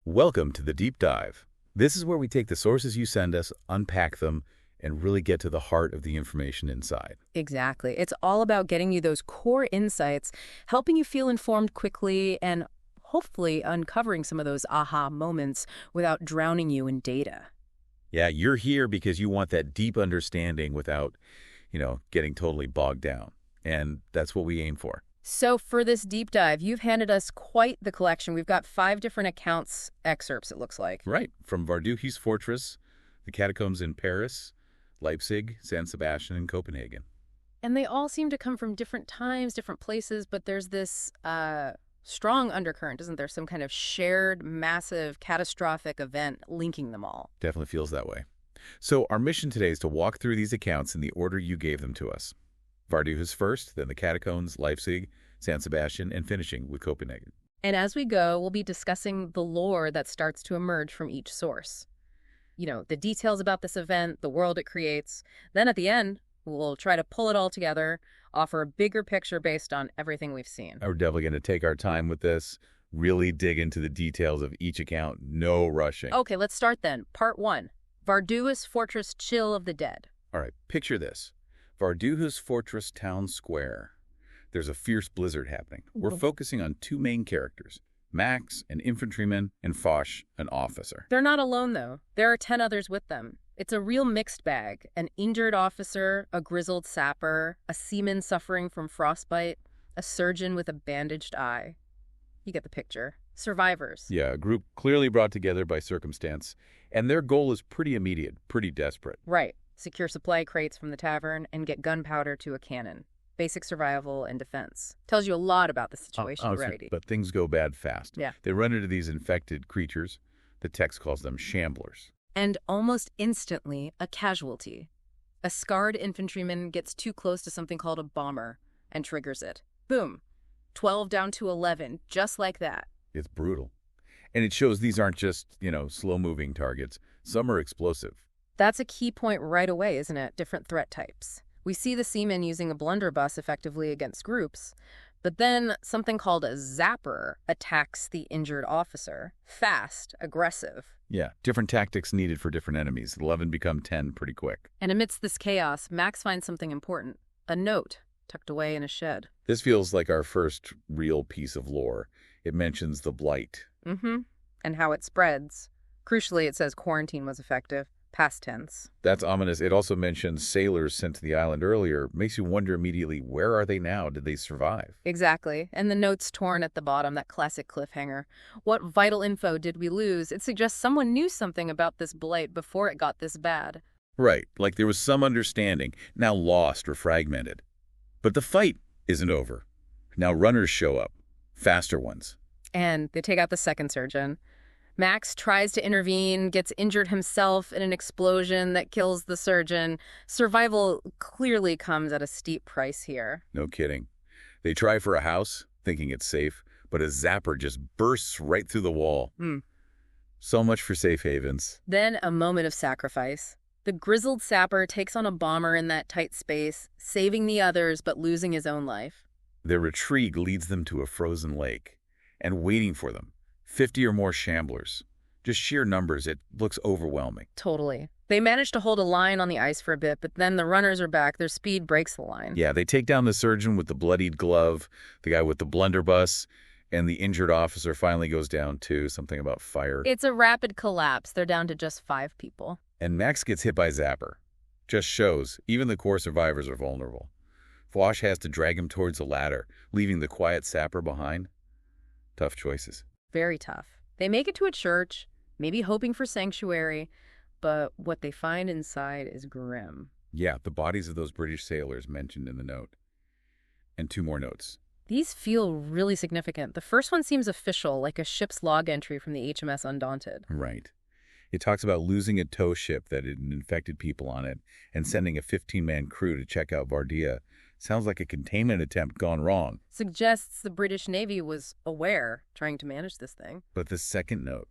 Welcome to the Deep Dive. This is where we take the sources you send us, unpack them, and really get to the heart of the information inside. Exactly. It's all about getting you those core insights, helping you feel informed quickly, and hopefully uncovering some of those aha moments without drowning you in data. Yeah, you're here because you want that deep understanding without, getting totally bogged down. And that's what we aim for. So for this deep dive, you've handed us quite the collection. We've got 5 different accounts excerpts, it looks like. Right, from Varduhi's fortress, the catacombs in Paris, Leipzig, San Sebastian, and Copenhagen. And they all seem to come from different times, different places, but there's this strong undercurrent, isn't there? Some kind of shared, massive, catastrophic event linking them all. Definitely feels that way. So our mission today is to walk through these accounts in the order you gave them to us. Varduhus first, then the catacombs, Leipzig, San Sebastian, and finishing with Copenhagen. And as we go, we'll be discussing the lore that starts to emerge from each source. The details about this event, the world it creates. Then at the end, we'll try to pull it all together, offer a bigger picture based on everything we've seen. We're definitely going to take our time with this, really dig into the details of each account, no rushing. Okay, let's start then. Part 1, Varduhus Fortress Chill of the Dead. All right, picture this. Varduhus Fortress Town Square. There's a fierce blizzard happening. We're focusing on 2 main characters, Max, an infantryman, and Foch, an officer. They're not alone, though. There are 10 others with them. It's a real mixed bag. An injured officer, a grizzled sapper, a seaman suffering from frostbite, a surgeon with a bandaged eye. You get the picture. Survivors. Yeah, a group clearly brought together by circumstance, and their goal is pretty immediate, pretty desperate. Right. Secure supply crates from the tavern and get gunpowder to a cannon. Basic survival and defense. Tells you a lot about the situation already. But things go bad fast. Yeah. They run into these infected creatures. The text calls them shamblers. And almost instantly, a casualty. A scarred infantryman gets too close to something called a bomber and triggers it. Boom. 12 down to 11, just like that. It's brutal. And it shows these aren't just, slow-moving targets. Some are explosive. That's a key point right away, isn't it? Different threat types. We see the seamen using a blunderbuss effectively against groups, but then something called a zapper attacks the injured officer. Fast, aggressive. Yeah, different tactics needed for different enemies. 11 become 10 pretty quick. And amidst this chaos, Max finds something important. A note tucked away in a shed. This feels like our first real piece of lore. It mentions the blight. And how it spreads. Crucially, it says quarantine was effective. Past tense. That's ominous. It also mentions sailors sent to the island earlier. Makes you wonder immediately, where are they now? Did they survive? Exactly. And the note's torn at the bottom, that classic cliffhanger. What vital info did we lose? It suggests someone knew something about this blight before it got this bad. Right, like there was some understanding, now lost or fragmented. But the fight isn't over. Now runners show up, faster ones. And they take out the second surgeon. Max tries to intervene, gets injured himself in an explosion that kills the surgeon. Survival clearly comes at a steep price here. No kidding. They try for a house, thinking it's safe, but a zapper just bursts right through the wall. So much for safe havens. Then a moment of sacrifice. The grizzled sapper takes on a bomber in that tight space, saving the others but losing his own life. Their retreat leads them to a frozen lake, and waiting for them. 50 or more shamblers. Just sheer numbers, it looks overwhelming. Totally. They manage to hold a line on the ice for a bit, but then the runners are back. Their speed breaks the line. Yeah, they take down the surgeon with the bloodied glove, the guy with the blunderbuss, and the injured officer finally goes down too, something about fire. It's a rapid collapse. They're down to just 5 people. And Max gets hit by Zapper. Just shows, even the core survivors are vulnerable. Foch has to drag him towards a ladder, leaving the quiet sapper behind. Tough choices. Very tough. They make it to a church, maybe hoping for sanctuary, but what they find inside is grim. Yeah, the bodies of those British sailors mentioned in the note. And 2 more notes. These feel really significant. The first one seems official, like a ship's log entry from the HMS Undaunted. Right. It talks about losing a tow ship that had infected people on it and sending a 15-man crew to check out Vardia. Sounds like a containment attempt gone wrong. Suggests the British Navy was aware, trying to manage this thing. But the second note,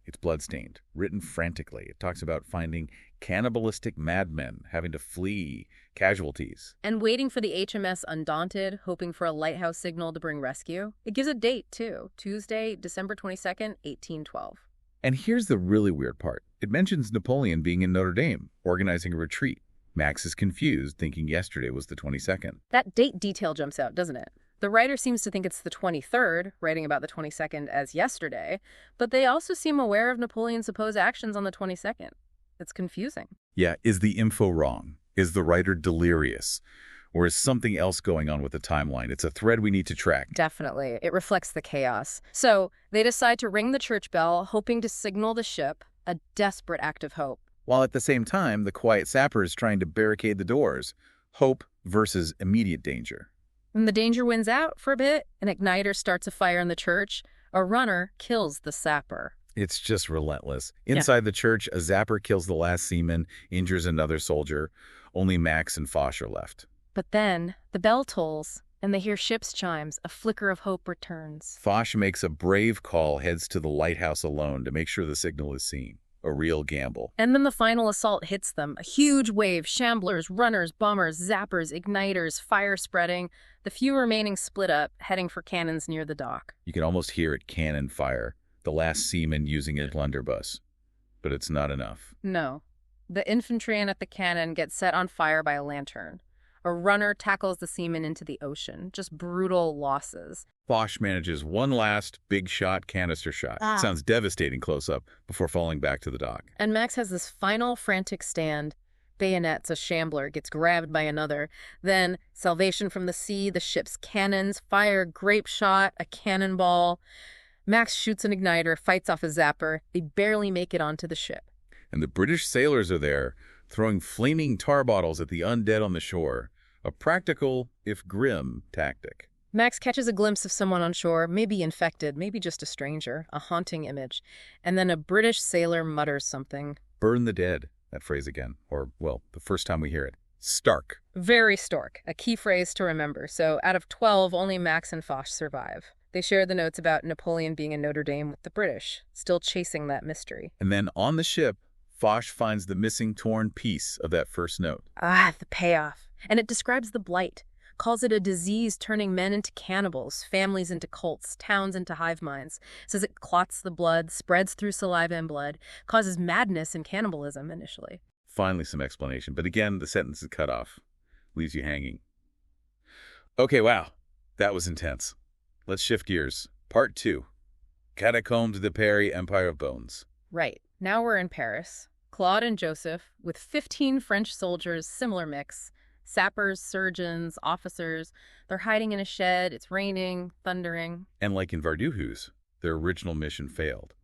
it's bloodstained, written frantically. It talks about finding cannibalistic madmen having to flee, casualties. And waiting for the HMS Undaunted, hoping for a lighthouse signal to bring rescue. It gives a date, too. Tuesday, December 22nd, 1812. And here's the really weird part. It mentions Napoleon being in Notre Dame, organizing a retreat. Max is confused, thinking yesterday was the 22nd. That date detail jumps out, doesn't it? The writer seems to think it's the 23rd, writing about the 22nd as yesterday, but they also seem aware of Napoleon's supposed actions on the 22nd. It's confusing. Yeah, is the info wrong? Is the writer delirious? Or is something else going on with the timeline? It's a thread we need to track. Definitely. It reflects the chaos. So they decide to ring the church bell, hoping to signal the ship, a desperate act of hope. While at the same time, the quiet sapper is trying to barricade the doors. Hope versus immediate danger. When the danger wins out for a bit, an igniter starts a fire in the church. A runner kills the sapper. It's just relentless. Inside the church, a zapper kills the last seaman, injures another soldier. Only Max and Foch are left. But then the bell tolls, and they hear ship's chimes. A flicker of hope returns. Foch makes a brave call, heads to the lighthouse alone to make sure the signal is seen. A real gamble. And then the final assault hits them. A huge wave, shamblers, runners, bombers, zappers, igniters, fire spreading. The few remaining split up, heading for cannons near the dock. You can almost hear it cannon fire, the last seaman using a blunderbuss. But it's not enough. No. The infantryman at the cannon gets set on fire by a lantern. A runner tackles the seaman into the ocean. Just brutal losses. Foch manages one last big shot canister shot. Sounds devastating close up before falling back to the dock. And Max has this final frantic stand. Bayonets a shambler, gets grabbed by another. Then salvation from the sea, the ship's cannons, fire, grape shot, a cannonball. Max shoots an igniter, fights off a zapper. They barely make it onto the ship. And the British sailors are there, throwing flaming tar bottles at the undead on the shore. A practical, if grim, tactic. Max catches a glimpse of someone on shore, maybe infected, maybe just a stranger, a haunting image. And then a British sailor mutters something. Burn the dead, that phrase again. Or, well, the first time we hear it. Stark. Very stark, a key phrase to remember. So out of 12, only Max and Foch survive. They share the notes about Napoleon being in Notre Dame with the British, still chasing that mystery. And then on the ship, Foch finds the missing torn piece of that first note. Ah, the payoff. And it describes the blight. Calls it a disease turning men into cannibals, families into cults, towns into hive minds. Says it clots the blood, spreads through saliva and blood, causes madness and cannibalism initially. Finally some explanation, but again, the sentence is cut off. Leaves you hanging. Okay, wow. That was intense. Let's shift gears. Part 2. Catacombs de Paris, Empire of Bones. Right. Now we're in Paris. Claude and Joseph, with 15 French soldiers, similar mix. Sappers, surgeons, officers. They're hiding in a shed. It's raining, thundering. And like in Varduhu's, their original mission failed.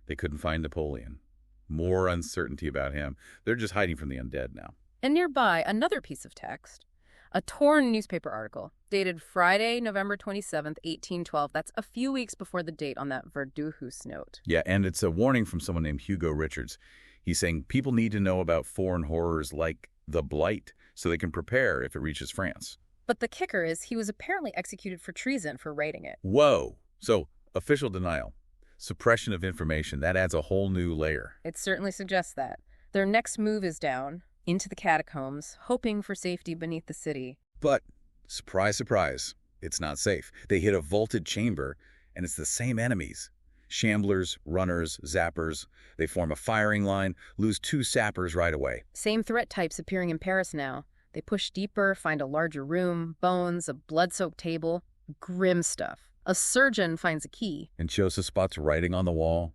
They couldn't find Napoleon. More uncertainty about him. They're just hiding from the undead now. And nearby, another piece of text. A torn newspaper article, dated Friday, November 27th, 1812. That's a few weeks before the date on that Verduhus note. Yeah, and it's a warning from someone named Hugo Richards. He's saying people need to know about foreign horrors like the Blight so they can prepare if it reaches France. But the kicker is he was apparently executed for treason for writing it. Whoa! So, official denial. Suppression of information, that adds a whole new layer. It certainly suggests that. Their next move is down, into the catacombs, hoping for safety beneath the city. But, surprise, surprise, it's not safe. They hit a vaulted chamber, and it's the same enemies. Shamblers, runners, zappers. They form a firing line, lose 2 sappers right away. Same threat types appearing in Paris now. They push deeper, find a larger room, bones, a blood-soaked table. Grim stuff. A surgeon finds a key. And Joseph spots writing on the wall.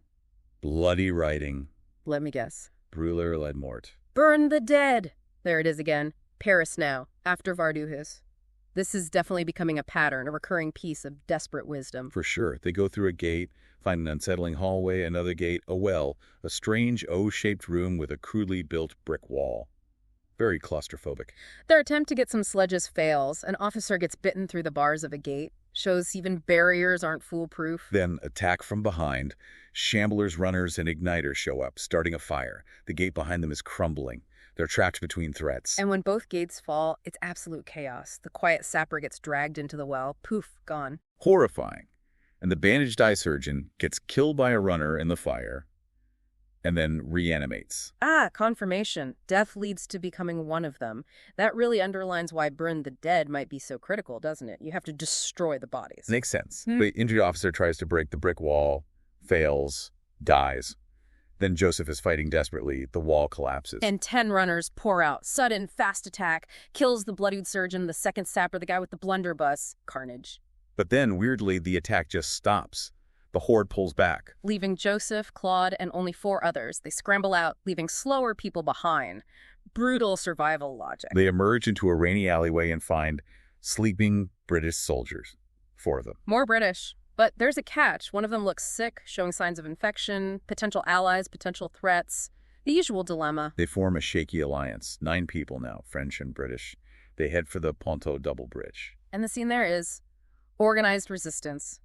Bloody writing. Let me guess. Brûler la mort. Burn the dead! There it is again. Paris now, after Varduhus. This is definitely becoming a pattern, a recurring piece of desperate wisdom. For sure. They go through a gate, find an unsettling hallway, another gate, a well, a strange O-shaped room with a crudely built brick wall. Very claustrophobic. Their attempt to get some sledges fails. An officer gets bitten through the bars of a gate. Shows even barriers aren't foolproof. Then, attack from behind. Shamblers, runners, and igniters show up, starting a fire. The gate behind them is crumbling. They're trapped between threats. And when both gates fall, it's absolute chaos. The quiet sapper gets dragged into the well. Poof, gone. Horrifying. And the bandaged eye surgeon gets killed by a runner in the fire and then reanimates. Ah, confirmation. Death leads to becoming one of them. That really underlines why burn the dead might be so critical, doesn't it? You have to destroy the bodies. Makes sense. The injured officer tries to break the brick wall, fails, dies. Then Joseph is fighting desperately. The wall collapses. And 10 runners pour out. Sudden, fast attack. Kills the bloodied surgeon, the second sapper, the guy with the blunderbuss. Carnage. But then, weirdly, the attack just stops. The horde pulls back. Leaving Joseph, Claude, and only 4 others. They scramble out, leaving slower people behind. Brutal survival logic. They emerge into a rainy alleyway and find sleeping British soldiers. 4 of them. More British. But there's a catch. One of them looks sick, showing signs of infection, potential allies, potential threats. The usual dilemma. They form a shaky alliance. 9 people now, French and British. They head for the Ponto Double Bridge. And the scene there is organized resistance.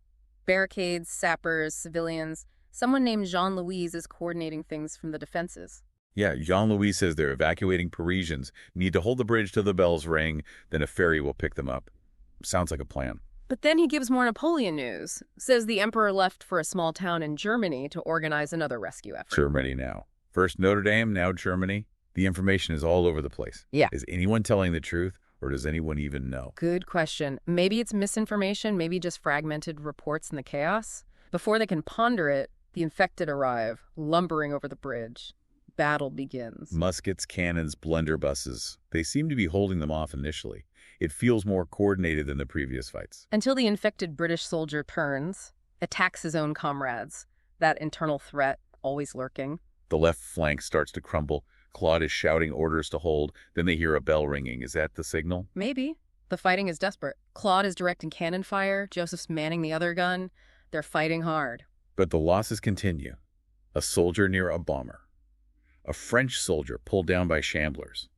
Barricades, sappers, civilians. Someone named Jean-Louis is coordinating things from the defenses. Yeah, Jean-Louis says they're evacuating Parisians, need to hold the bridge till the bells ring, then a ferry will pick them up. Sounds like a plan. But then he gives more Napoleon news. Says the emperor left for a small town in Germany to organize another rescue effort. Germany now. First Notre Dame, now Germany. The information is all over the place. Yeah. Is anyone telling the truth, or does anyone even know? Good question. Maybe it's misinformation, maybe just fragmented reports in the chaos. Before they can ponder it, the infected arrive, lumbering over the bridge. Battle begins. Muskets, cannons, blunderbusses. They seem to be holding them off initially. It feels more coordinated than the previous fights. Until the infected British soldier turns, attacks his own comrades. That internal threat, always lurking. The left flank starts to crumble. Claude is shouting orders to hold. Then they hear a bell ringing. Is that the signal? Maybe. The fighting is desperate. Claude is directing cannon fire. Joseph's manning the other gun. They're fighting hard. But the losses continue. A soldier near a bomber. A French soldier pulled down by shamblers.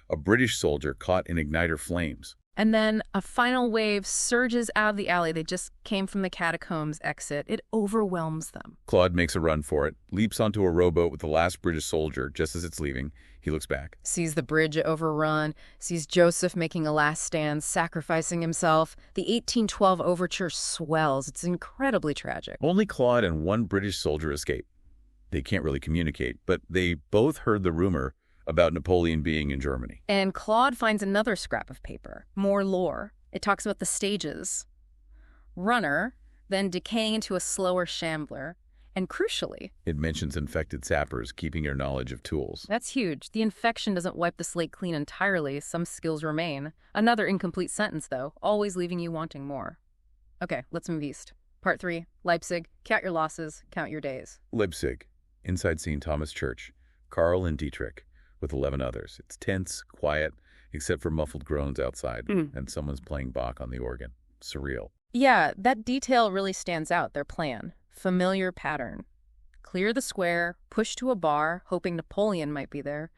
A British soldier caught in igniter flames. And then a final wave surges out of the alley. They just came from the catacombs exit. It overwhelms them. Claude makes a run for it, leaps onto a rowboat with the last British soldier just as it's leaving. He looks back. Sees the bridge overrun, sees Joseph making a last stand, sacrificing himself. The 1812 overture swells. It's incredibly tragic. Only Claude and 1 British soldier escape. They can't really communicate, but they both heard the rumor about Napoleon being in Germany. And Claude finds another scrap of paper, more lore. It talks about the stages. Runner, then decaying into a slower shambler, and crucially, It mentions infected sappers keeping their knowledge of tools. that's huge. The infection doesn't wipe the slate clean entirely. Some skills remain. Another incomplete sentence, though, always leaving you wanting more. Okay, let's move east. Part 3, Leipzig. Count your losses, count your days. Leipzig. Inside scene, Thomas Church. Karl and Dietrich, with 11 others. It's tense, quiet, except for muffled groans outside, and someone's playing Bach on the organ. Surreal. Yeah, that detail really stands out, their plan. Familiar pattern. Clear the square, push to a bar, hoping Napoleon might be there.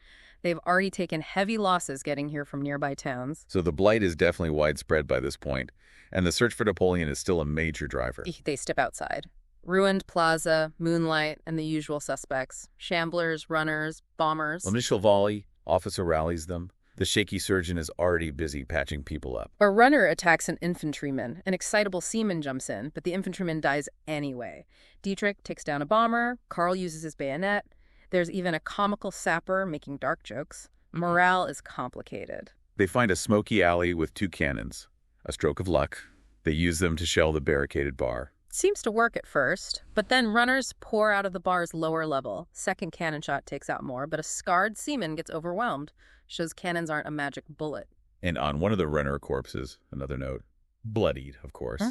They've already taken heavy losses getting here from nearby towns. So the blight is definitely widespread by this point, and the search for Napoleon is still a major driver. They step outside. Ruined plaza, moonlight, and the usual suspects. Shamblers, runners, bombers. Initial volley, officer rallies them. The shaky surgeon is already busy patching people up. A runner attacks an infantryman. An excitable seaman jumps in, but the infantryman dies anyway. Dietrich takes down a bomber. Karl uses his bayonet. There's even a comical sapper making dark jokes. Morale is complicated. They find a smoky alley with 2 cannons. A stroke of luck. They use them to shell the barricaded bar. Seems to work at first, but then runners pour out of the bar's lower level. Second cannon shot takes out more, but a scarred seaman gets overwhelmed. Shows cannons aren't a magic bullet. And on one of the runner corpses, another note, bloodied, of course.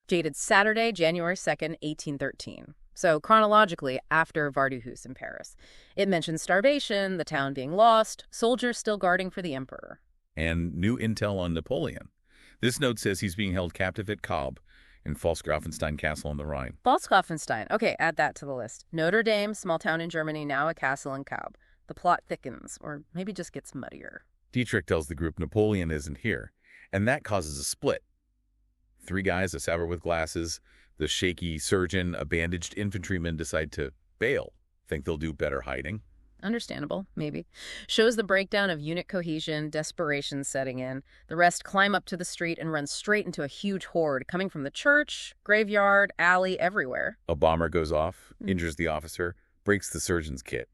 Dated Saturday, January 2nd, 1813. So chronologically, after Vardouhus in Paris. It mentions starvation, the town being lost, soldiers still guarding for the emperor. And new intel on Napoleon. This note says he's being held captive at Cobb in Pfalzgrafenstein Castle on the Rhine. Pfalzgrafenstein. Okay, add that to the list. Notre Dame, small town in Germany, now a castle in Cobb. The plot thickens, or maybe just gets muddier. Dietrich tells the group Napoleon isn't here, and that causes a split. 3 guys, a sapper with glasses, the shaky surgeon, a bandaged infantryman decide to bail. Think they'll do better hiding. Understandable, maybe. Shows the breakdown of unit cohesion, desperation setting in. The rest climb up to the street and run straight into a huge horde, coming from the church, graveyard, alley, everywhere. A bomber goes off, injures the officer, breaks the surgeon's kit.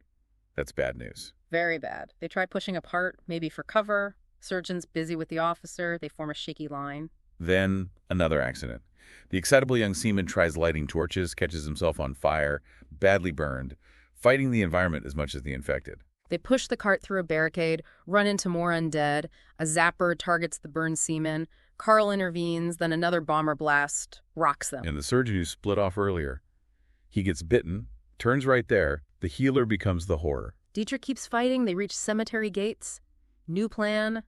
That's bad news. Very bad. They try pushing apart, maybe for cover. Surgeon's busy with the officer. They form a shaky line. Then, another accident. The excitable young seaman tries lighting torches, catches himself on fire, badly burned, fighting the environment as much as the infected. They push the cart through a barricade, run into more undead. A zapper targets the burned seamen. Carl intervenes, then another bomber blast rocks them. And the surgeon who split off earlier, he gets bitten, turns right there. The healer becomes the horror. Dietrich keeps fighting. They reach cemetery gates. New plan.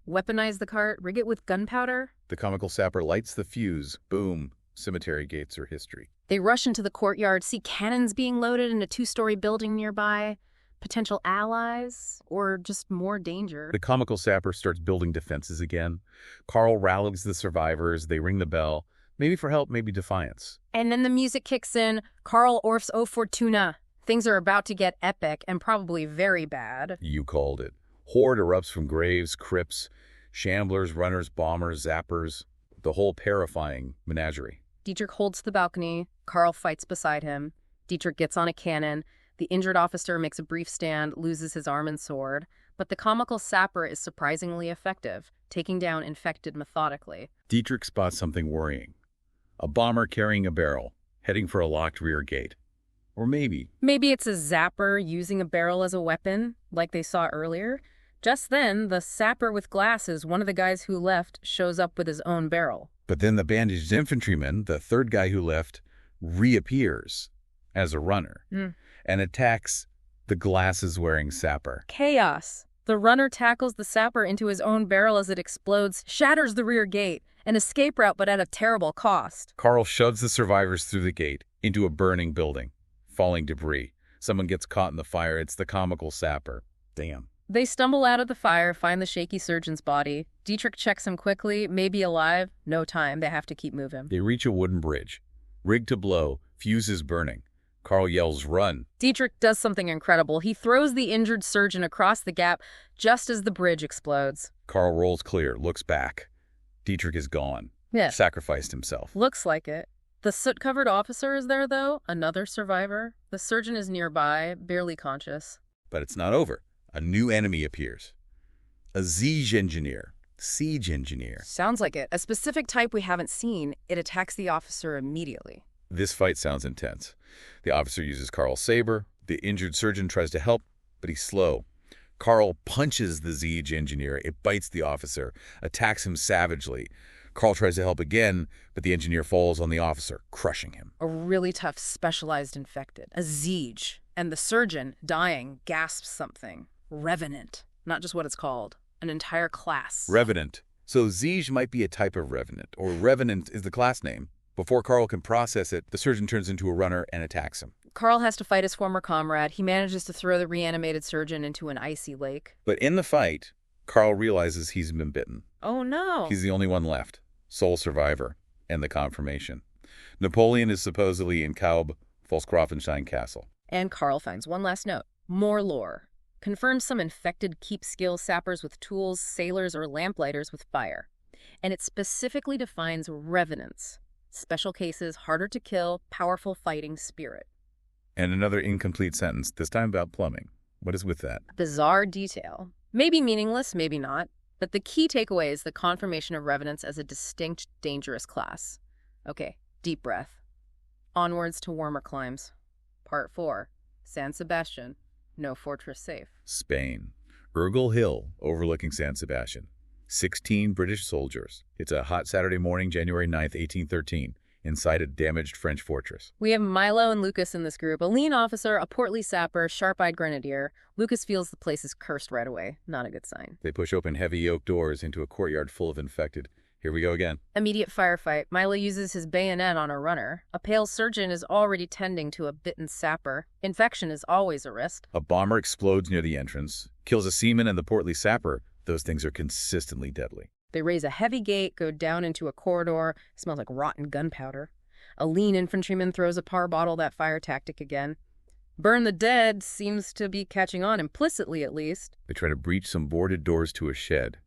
Weaponize the cart, rig it with gunpowder. The comical sapper lights the fuse. Boom. Cemetery gates are history. They rush into the courtyard, see cannons being loaded in a 2-story building nearby. Potential allies, or just more danger. The comical sapper starts building defenses again. Carl rallies the survivors. They ring the bell. Maybe for help, maybe defiance. And then the music kicks in. Carl Orff's O Fortuna. Things are about to get epic and probably very bad. You called it. Horde erupts from graves, crypts, shamblers, runners, bombers, zappers. The whole terrifying menagerie. Dietrich holds the balcony. Carl fights beside him. Dietrich gets on a cannon. The injured officer makes a brief stand, loses his arm and sword. But the comical sapper is surprisingly effective, taking down infected methodically. Dietrich spots something worrying. A bomber carrying a barrel, heading for a locked rear gate. Or maybe it's a zapper using a barrel as a weapon, like they saw earlier. Just then, the sapper with glasses, one of the guys who left, shows up with his own barrel. But then the bandaged infantryman, the third guy who left, reappears as a runner and attacks the glasses-wearing sapper. Chaos. The runner tackles the sapper into his own barrel as it explodes, shatters the rear gate, an escape route but at a terrible cost. Carl shoves the survivors through the gate into a burning building, falling debris. Someone gets caught in the fire. It's the comical sapper. Damn. They stumble out of the fire, find the shaky surgeon's body. Dietrich checks him quickly, maybe alive. No time, they have to keep moving. They reach a wooden bridge. Rigged to blow, fuse is burning. Carl yells, "Run!" Dietrich does something incredible. He throws the injured surgeon across the gap just as the bridge explodes. Carl rolls clear, looks back. Dietrich is gone. Yeah. Sacrificed himself. Looks like it. The soot-covered officer is there, though, another survivor. The surgeon is nearby, barely conscious. But it's not over. A new enemy appears. A siege engineer. Siege engineer. Sounds like it. A specific type we haven't seen. It attacks the officer immediately. This fight sounds intense. The officer uses Carl's saber. The injured surgeon tries to help, but he's slow. Carl punches the siege engineer. It bites the officer, attacks him savagely. Carl tries to help again, but the engineer falls on the officer, crushing him. A really tough, specialized infected. A siege. And the surgeon, dying, gasps something. Revenant. Not just what it's called. An entire class. Revenant. So siege might be a type of revenant, or revenant is the class name. Before Carl can process it, the surgeon turns into a runner and attacks him. Carl has to fight his former comrade. He manages to throw the reanimated surgeon into an icy lake. But in the fight, Carl realizes he's been bitten. Oh no! He's the only one left. Sole survivor. And the confirmation. Napoleon is supposedly in Kaub, Volksgrafenstein Castle. And Carl finds one last note. More lore. Confirms some infected keep skill sappers with tools, sailors, or lamplighters with fire. And it specifically defines revenants. Special cases, harder to kill, powerful fighting spirit. And another incomplete sentence, this time about plumbing. What is with that? Bizarre detail. Maybe meaningless, maybe not. But the key takeaway is the confirmation of revenants as a distinct, dangerous class. Okay, deep breath. Onwards to warmer climes. Part 4. San Sebastian. No fortress safe. Spain. Urgel Hill, overlooking San Sebastian. 16 British soldiers. It's a hot Saturday morning, January 9th, 1813, inside a damaged French fortress. We have Milo and Lucas in this group. A lean officer, a portly sapper, sharp-eyed grenadier. Lucas feels the place is cursed right away. Not a good sign. They push open heavy oak doors into a courtyard full of infected. Here we go again. Immediate firefight. Milo uses his bayonet on a runner. A pale surgeon is already tending to a bitten sapper. Infection is always a risk. A bomber explodes near the entrance, kills a seaman and the portly sapper. Those things are consistently deadly. They raise a heavy gate, go down into a corridor. Smells like rotten gunpowder. A lean infantryman throws a par bottle, that fire tactic again. Burn the dead seems to be catching on, implicitly at least. They try to breach some boarded doors to a shed.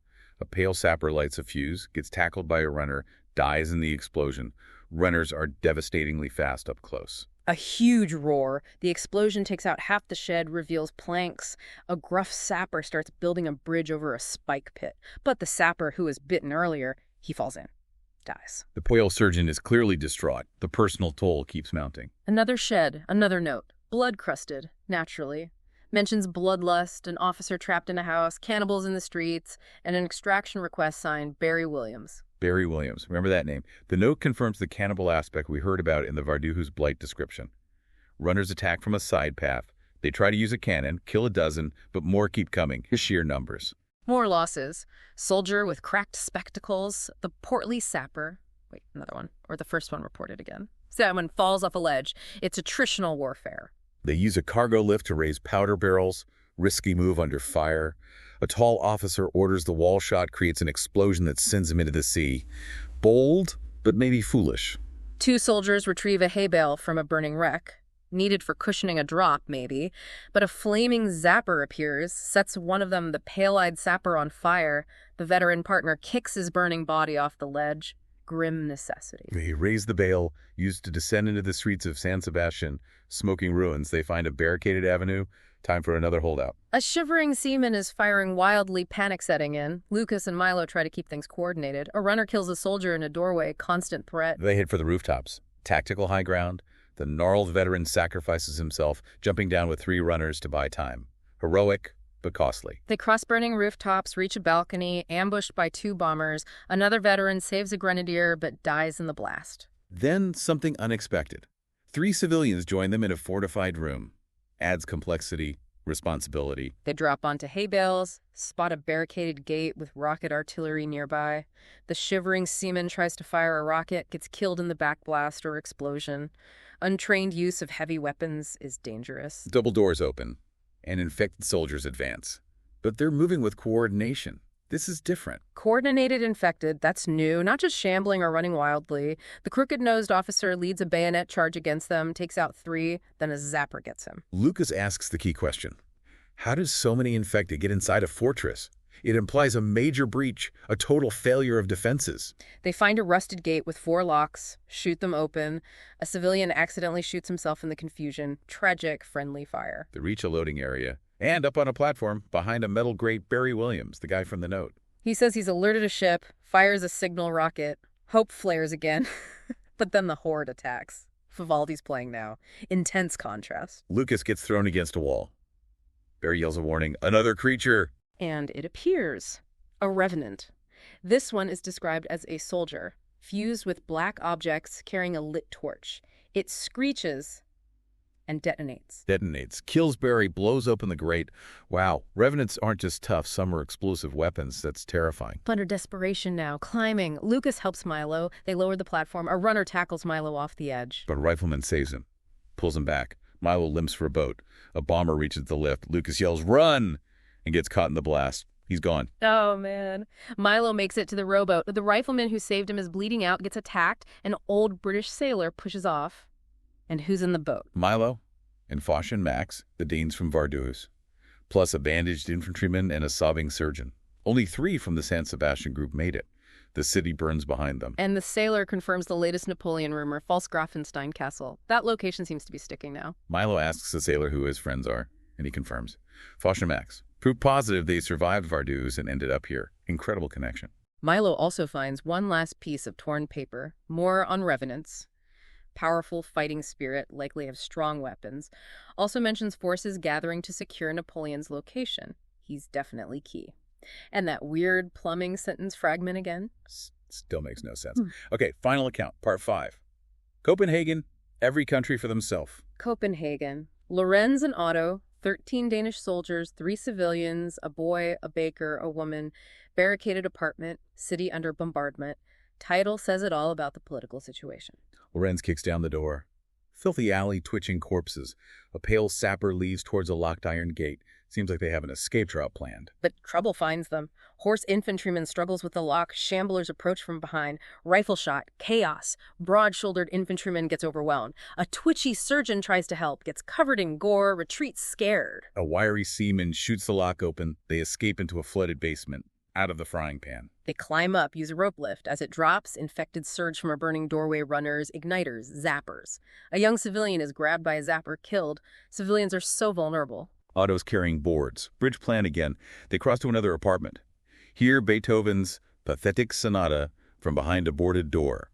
A pale sapper lights a fuse, gets tackled by a runner, dies in the explosion. Runners are devastatingly fast up close. A huge roar. The explosion takes out half the shed, reveals planks. A gruff sapper starts building a bridge over a spike pit. But the sapper, who was bitten earlier, he falls in. Dies. The pale surgeon is clearly distraught. The personal toll keeps mounting. Another shed, another note. blood-crusted, naturally. Mentions bloodlust, an officer trapped in a house, cannibals in the streets, and an extraction request signed Barry Williams. Barry Williams. Remember that name. The note confirms the cannibal aspect we heard about in the Varduhu's Blight description. Runners attack from a side path. They try to use a cannon, kill a dozen, but more keep coming. Sheer numbers. More losses. Soldier with cracked spectacles, the portly sapper. Wait, another one. Or the first one reported again. Someone falls off a ledge. It's attritional warfare. They use a cargo lift to raise powder barrels. Risky move under fire. A tall officer orders the wall shot, creates an explosion that sends him into the sea. Bold, but maybe foolish. 2 soldiers retrieve a hay bale from a burning wreck. Needed for cushioning a drop, maybe. But a flaming zapper appears, sets one of them, the pale-eyed sapper, on fire. The veteran partner kicks his burning body off the ledge. Grim necessity. They raise the bale, used to descend into the streets of San Sebastian. Smoking ruins, they find a barricaded avenue. Time for another holdout. A shivering seaman is firing wildly, panic setting in. Lucas and Milo try to keep things coordinated. A runner kills a soldier in a doorway, constant threat. They head for the rooftops. Tactical high ground. The gnarled veteran sacrifices himself, jumping down with 3 runners to buy time. Heroic, but costly. They cross burning rooftops, reach a balcony, ambushed by 2 bombers. Another veteran saves a grenadier, but dies in the blast. Then something unexpected. 3 civilians join them in a fortified room. Adds complexity, responsibility. They drop onto hay bales, spot a barricaded gate with rocket artillery nearby. The shivering seaman tries to fire a rocket, gets killed in the backblast or explosion. Untrained use of heavy weapons is dangerous. Double doors open, and infected soldiers advance. But they're moving with coordination. This is different. Coordinated infected, that's new, not just shambling or running wildly. The crooked-nosed officer leads a bayonet charge against them, takes out 3, then a zapper gets him. Lucas asks the key question. How does so many infected get inside a fortress? It implies a major breach, a total failure of defenses. They find a rusted gate with 4 locks, shoot them open. A civilian accidentally shoots himself in the confusion. Tragic, friendly fire. They reach a loading area. And up on a platform, behind a metal grate, Barry Williams, the guy from the note. He says he's alerted a ship, fires a signal rocket. Hope flares again. But then the horde attacks. Vivaldi's playing now. Intense contrast. Lucas gets thrown against a wall. Barry yells a warning. Another creature! And it appears. A revenant. This one is described as a soldier, fused with black objects carrying a lit torch. It screeches and detonates. Kills Barry, blows open the grate. Wow, revenants aren't just tough, some are explosive weapons. That's terrifying. Under desperation now, climbing. Lucas helps Milo. They lower the platform. A runner tackles Milo off the edge. But a rifleman saves him, pulls him back. Milo limps for a boat. A bomber reaches the lift. Lucas yells, "Run!" and gets caught in the blast. He's gone. Oh, man. Milo makes it to the rowboat. The rifleman who saved him is bleeding out, gets attacked. An old British sailor pushes off. And who's in the boat? Milo and Foch and Max, the Danes from Varduhus, plus a bandaged infantryman and a sobbing surgeon. Only 3 from the San Sebastian group made it. The city burns behind them. And the sailor confirms the latest Napoleon rumor, false Grafenstein Castle. That location seems to be sticking now. Milo asks the sailor who his friends are, and he confirms. Foch and Max, proof positive they survived Varduhus and ended up here. Incredible connection. Milo also finds one last piece of torn paper, more on revenants. Powerful fighting spirit, likely have strong weapons. Also mentions forces gathering to secure Napoleon's location. He's definitely key. And that weird plumbing sentence fragment again? Still makes no sense. Okay, final account, part 5. Copenhagen, every country for themselves. Copenhagen. Lorenz and Otto, 13 Danish soldiers, 3 civilians, a boy, a baker, a woman, barricaded apartment, city under bombardment. Title says it all about the political situation. Lorenz kicks down the door. Filthy alley, twitching corpses. A pale sapper leads towards a locked iron gate. Seems like they have an escape route planned. But trouble finds them. Horse infantryman struggles with the lock. Shamblers approach from behind. Rifle shot. Chaos. Broad-shouldered infantryman gets overwhelmed. A twitchy surgeon tries to help. Gets covered in gore. Retreats scared. A wiry seaman shoots the lock open. They escape into a flooded basement. Out of the frying pan. They climb up, use a rope lift. As it drops, infected surge from a burning doorway, runners, igniters, zappers. A young civilian is grabbed by a zapper, killed. Civilians are so vulnerable. Otto's carrying boards. Bridge plan again. They cross to another apartment. Hear Beethoven's pathetic sonata from behind a boarded door.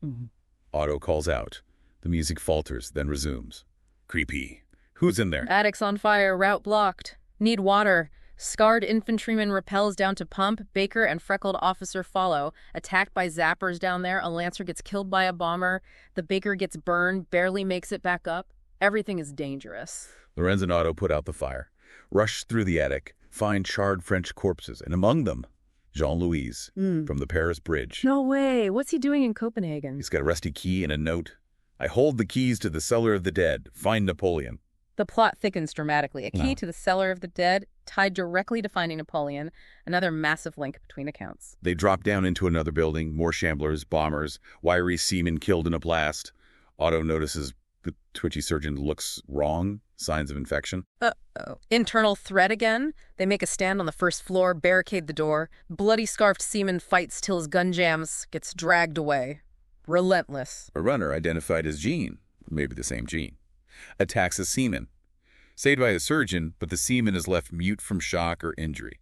Otto calls out. The music falters, then resumes. Creepy. Who's in there? Attic's on fire, route blocked. Need water. Scarred infantryman rappels down to pump. Baker and freckled officer follow. Attacked by zappers down there. A lancer gets killed by a bomber. The Baker gets burned, barely makes it back up. Everything is dangerous. Lorenz and Otto put out the fire, rush through the attic, find charred French corpses, and among them, Jean-Louis from the Paris Bridge. No way. What's he doing in Copenhagen? He's got a rusty key and a note. I hold the keys to the cellar of the dead. Find Napoleon. The plot thickens dramatically. A key to the cellar of the dead, tied directly to finding Napoleon, another massive link between accounts. They drop down into another building, more shamblers, bombers, wiry seamen killed in a blast. Otto notices the twitchy surgeon looks wrong, signs of infection. Uh-oh. Internal threat again? They make a stand on the first floor, barricade the door. Bloody scarfed seaman fights till his gun jams, gets dragged away. Relentless. A runner identified as Jean, maybe the same Jean, attacks a seaman. Saved by a surgeon, but the seaman is left mute from shock or injury.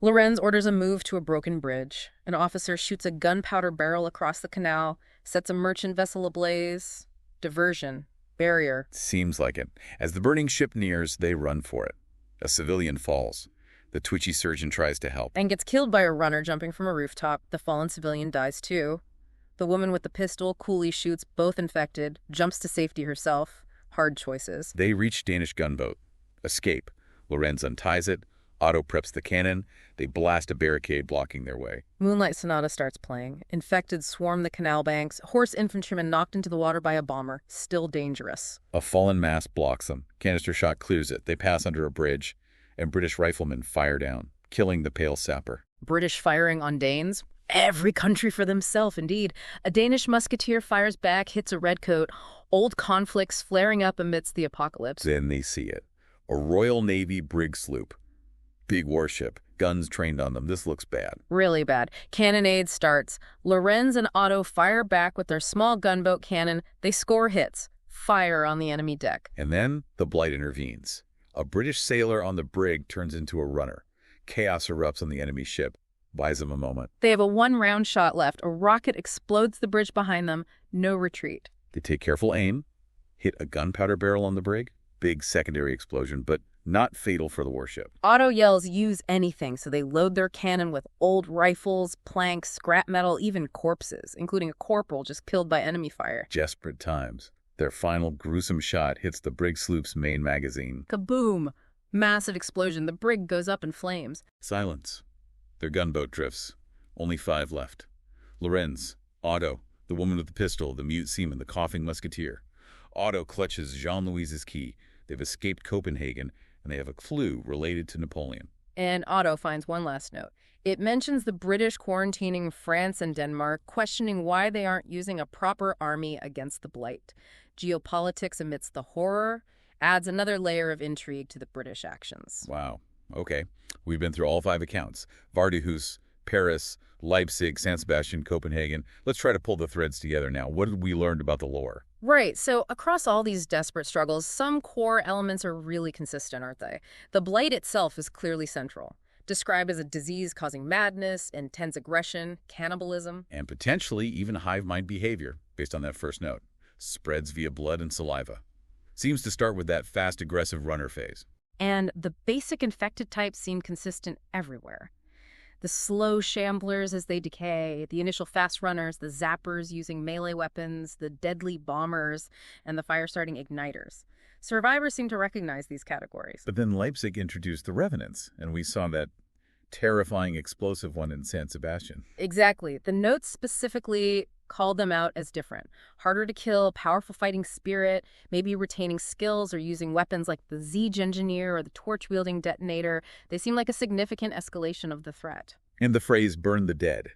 Lorenz orders a move to a broken bridge. An officer shoots a gunpowder barrel across the canal, sets a merchant vessel ablaze. Diversion. Barrier. Seems like it. As the burning ship nears, they run for it. A civilian falls. The twitchy surgeon tries to help. And gets killed by a runner jumping from a rooftop. The fallen civilian dies too. The woman with the pistol coolly shoots both infected, jumps to safety herself. Hard choices. They reach Danish gunboat. Escape. Lorenz unties it. Otto preps the cannon. They blast a barricade blocking their way. Moonlight Sonata starts playing. Infected swarm the canal banks. Horse infantrymen knocked into the water by a bomber. Still dangerous. A fallen mast blocks them. Canister shot clears it. They pass under a bridge, and British riflemen fire down, killing the pale sapper. British firing on Danes? Every country for themselves, indeed. A Danish musketeer fires back, hits a redcoat. Old conflicts flaring up amidst the apocalypse. Then they see it. A Royal Navy brig sloop. Big warship. Guns trained on them. This looks bad. Really bad. Cannonade starts. Lorenz and Otto fire back with their small gunboat cannon. They score hits. Fire on the enemy deck. And then the Blight intervenes. A British sailor on the brig turns into a runner. Chaos erupts on the enemy ship. Buys them a moment. They have a one-round shot left. A rocket explodes the bridge behind them. No retreat. They take careful aim. Hit a gunpowder barrel on the brig. Big secondary explosion, but not fatal for the warship. Otto yells, use anything, so they load their cannon with old rifles, planks, scrap metal, even corpses, including a corporal just killed by enemy fire. Desperate times. Their final gruesome shot hits the brig sloop's main magazine. Kaboom! Massive explosion. The brig goes up in flames. Silence. Their gunboat drifts. Only 5 left. Lorenz, Otto, the woman with the pistol, the mute seaman, the coughing musketeer. Otto clutches Jean-Louis's key. They've escaped Copenhagen, and they have a clue related to Napoleon. And Otto finds one last note. It mentions the British quarantining France and Denmark, questioning why they aren't using a proper army against the Blight. Geopolitics amidst the horror adds another layer of intrigue to the British actions. Wow. Okay. We've been through all 5 accounts. Vardehus, Paris, Leipzig, San Sebastian, Copenhagen. Let's try to pull the threads together now. What did we learn about the lore? Right, so across all these desperate struggles, some core elements are really consistent, aren't they? The Blight itself is clearly central, described as a disease causing madness, intense aggression, cannibalism. And potentially even hive mind behavior, based on that first note. Spreads via blood and saliva. Seems to start with that fast, aggressive runner phase. And the basic infected types seem consistent everywhere. The slow shamblers as they decay, the initial fast runners, the zappers using melee weapons, the deadly bombers, and the fire-starting igniters. Survivors seem to recognize these categories. But then Leipzig introduced the Revenants, and we saw that terrifying explosive one in San Sebastian. Exactly. The notes specifically called them out as different. Harder to kill, powerful fighting spirit, maybe retaining skills or using weapons like the Siege Engineer or the torch-wielding detonator. They seem like a significant escalation of the threat. And the phrase, burn the dead,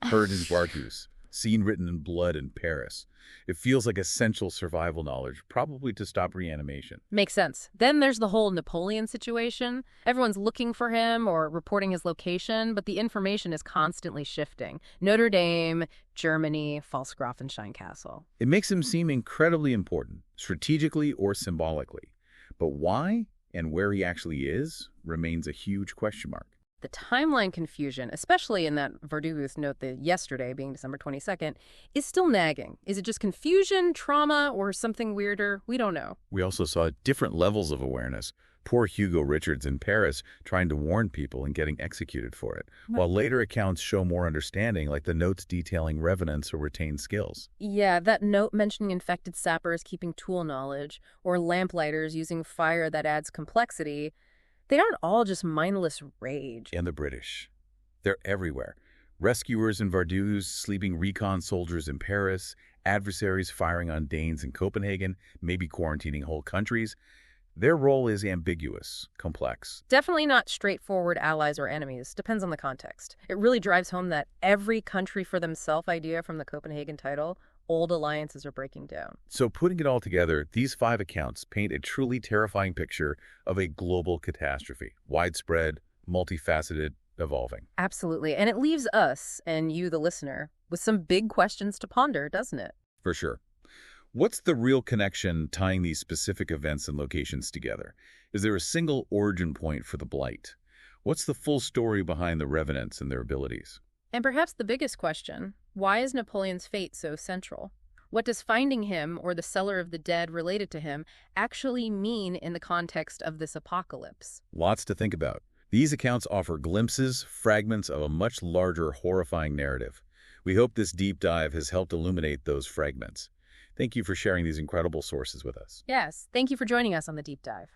heard in Vardehus, seen written in blood in Paris. It feels like essential survival knowledge, probably to stop reanimation. Makes sense. Then there's the whole Napoleon situation. Everyone's looking for him or reporting his location, but the information is constantly shifting. Notre Dame, Germany, Pfalzgrafenstein Castle. It makes him seem incredibly important, strategically or symbolically. But why and where he actually is remains a huge question mark. The timeline confusion, especially in that Verdugo's note, the yesterday being December 22nd, is still nagging. Is it just confusion, trauma, or something weirder? We don't know. We also saw different levels of awareness. Poor Hugo Richards in Paris trying to warn people and getting executed for it, while later accounts show more understanding, like the notes detailing revenants or retained skills. Yeah, that note mentioning infected sappers keeping tool knowledge, or lamplighters using fire that adds complexity, they aren't all just mindless rage. And the British. They're everywhere. Rescuers in Vaduz, sleeping recon soldiers in Paris, adversaries firing on Danes in Copenhagen, maybe quarantining whole countries. Their role is ambiguous, complex. Definitely not straightforward allies or enemies. Depends on the context. It really drives home that every country for themselves idea from the Copenhagen title, old alliances are breaking down. So putting it all together, these 5 accounts paint a truly terrifying picture of a global catastrophe. Widespread, multifaceted, evolving. Absolutely. And it leaves us, and you, the listener, with some big questions to ponder, doesn't it? For sure. What's the real connection tying these specific events and locations together? Is there a single origin point for the Blight? What's the full story behind the Revenants and their abilities? And perhaps the biggest question, why is Napoleon's fate so central? What does finding him, or the Cellar of the Dead related to him, actually mean in the context of this apocalypse? Lots to think about. These accounts offer glimpses, fragments of a much larger, horrifying narrative. We hope this deep dive has helped illuminate those fragments. Thank you for sharing these incredible sources with us. Yes, thank you for joining us on the deep dive.